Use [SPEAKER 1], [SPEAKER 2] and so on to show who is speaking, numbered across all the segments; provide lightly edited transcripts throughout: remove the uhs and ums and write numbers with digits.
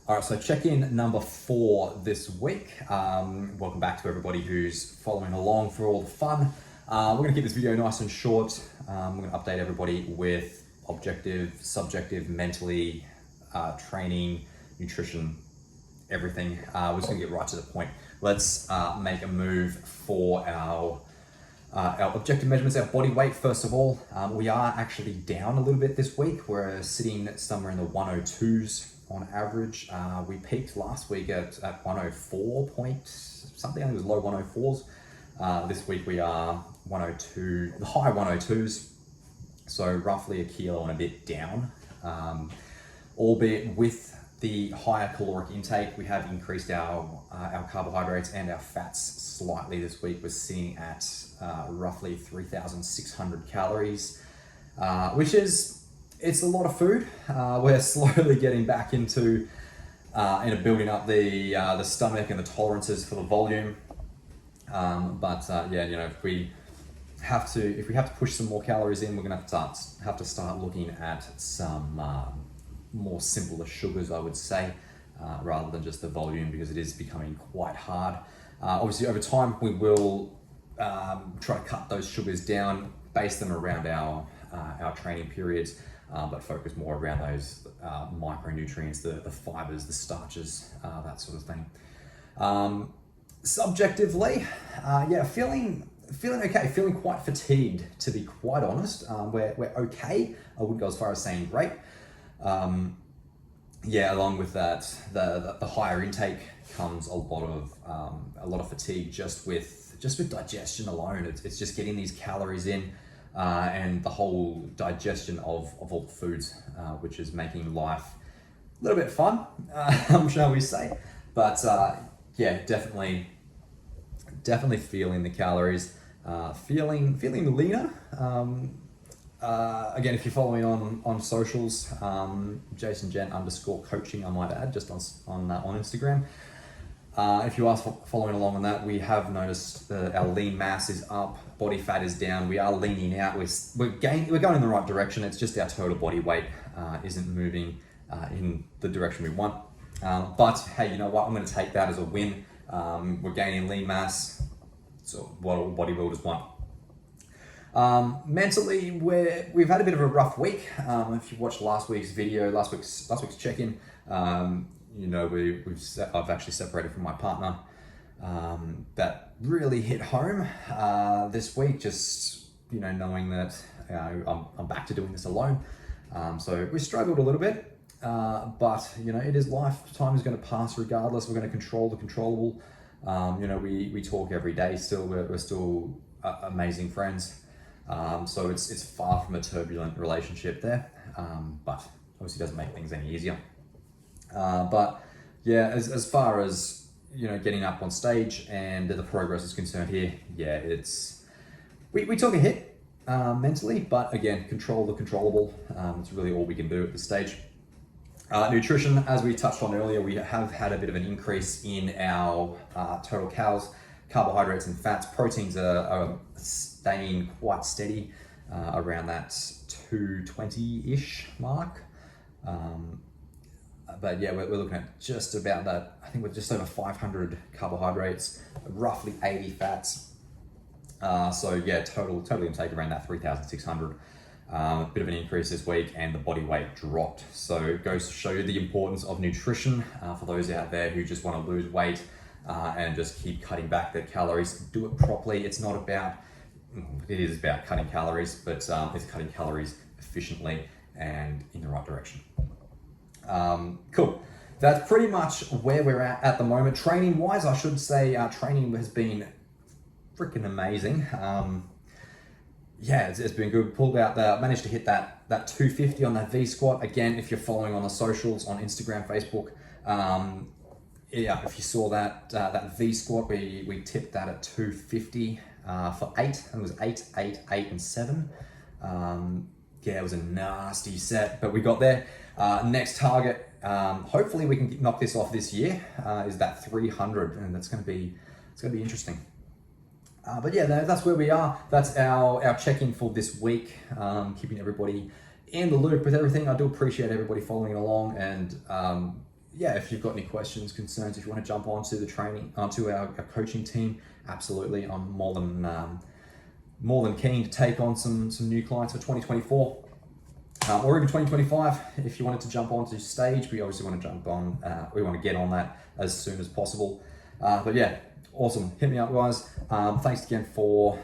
[SPEAKER 1] All right, so check-in number 4 this week. Welcome back to everybody who's following along for all the fun. We're gonna keep this video nice and short. We're gonna update everybody with objective, subjective, mentally, training, nutrition, everything. We're just gonna get right to the point. Let's make a move for our objective measurements, our body weight. First of all, we are actually down a little bit this week. We're sitting somewhere in the 102s on average. We peaked last week at 104 point something. I think it was low 104s. This week we are 102, the high 102s. So roughly a kilo and a bit down. Albeit with the higher caloric intake, we have increased our carbohydrates and our fats slightly this week. We're sitting at roughly 3,600 calories, which is, it's a lot of food. We're slowly getting back into building up the stomach and the tolerances for the volume. Yeah, you know, if we have to push some more calories in, we're gonna have to start looking at some more simpler sugars, I would say, rather than just the volume, because it is becoming quite hard. Obviously, over time, we will try to cut those sugars down, base them around our training periods, but focus more around those micronutrients, the fibers, the starches, that sort of thing. Subjectively, yeah, feeling okay, feeling quite fatigued, to be quite honest. We're okay. I wouldn't go as far as saying great. Yeah, along with that, the higher intake comes a lot of fatigue just with digestion alone. It's just getting these calories in, and the whole digestion of all the foods, which is making life a little bit fun, shall we say? But yeah, definitely feeling the calories, feeling leaner. Again, if you're following on socials, JasonGent_coaching, I might add, just on Instagram. If you are following along on that, we have noticed that our lean mass is up, body fat is down. We are leaning out. We're going in the right direction. It's just our total body weight isn't moving in the direction we want. But hey, you know what? I'm going to take that as a win. We're gaining lean mass. So what all bodybuilders want. Mentally, we've had a bit of a rough week. If you watched last week's video, last week's check-in, you know, I've actually separated from my partner. That really hit home this week. Just, you know, knowing that I'm back to doing this alone. So we struggled a little bit, but you know, it is life. Time is going to pass regardless. We're going to control the controllable. You know, we talk every day. Still, we're still amazing friends. So it's far from a turbulent relationship there, but obviously doesn't make things any easier. But yeah, as far as, you know, getting up on stage and the progress is concerned here, yeah, we took a hit mentally, but again, control the controllable. It's really all we can do at this stage. Nutrition, as we touched on earlier, we have had a bit of an increase in our total carbohydrates and fats. Proteins are staying quite steady around that 220-ish mark. But yeah, we're looking at just about that. I think we're just over 500 carbohydrates, roughly 80 fats. So yeah, total intake around that 3,600. A bit of an increase this week, and the body weight dropped. So it goes to show you the importance of nutrition for those out there who just want to lose weight and just keep cutting back their calories. Do it properly. It is about cutting calories, but it's cutting calories efficiently and in the right direction. Cool. That's pretty much where we're at the moment. Training wise, I should say, training has been freaking amazing. Yeah, it's been good. Managed to hit that 250 on that V squat. Again, if you're following on the socials, on Instagram, Facebook, yeah, if you saw that V squat, we tipped that at 250 for 8, and it was 8, 8, 8, and 7. Yeah, it was a nasty set, but we got there. Next target, hopefully we can knock this off this year, is that 300, and it's gonna be interesting. But yeah, that's where we are. That's our check-in for this week. Keeping everybody in the loop with everything. I do appreciate everybody following along and yeah, if you've got any questions, concerns, if you want to jump onto the training, onto our coaching team, absolutely. I'm more than keen to take on some new clients for 2024. Or even 2025, if you wanted to jump onto stage, we obviously want to jump on, we want to get on that as soon as possible. But yeah, awesome. Hit me up, guys. Thanks again for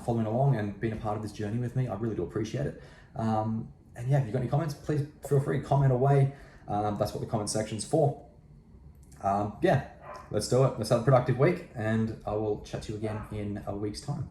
[SPEAKER 1] following along and being a part of this journey with me. I really do appreciate it. And yeah, if you've got any comments, please feel free to comment away. That's what the comment section's for. Yeah, let's do it. Let's have a productive week, and I will chat to you again in a week's time.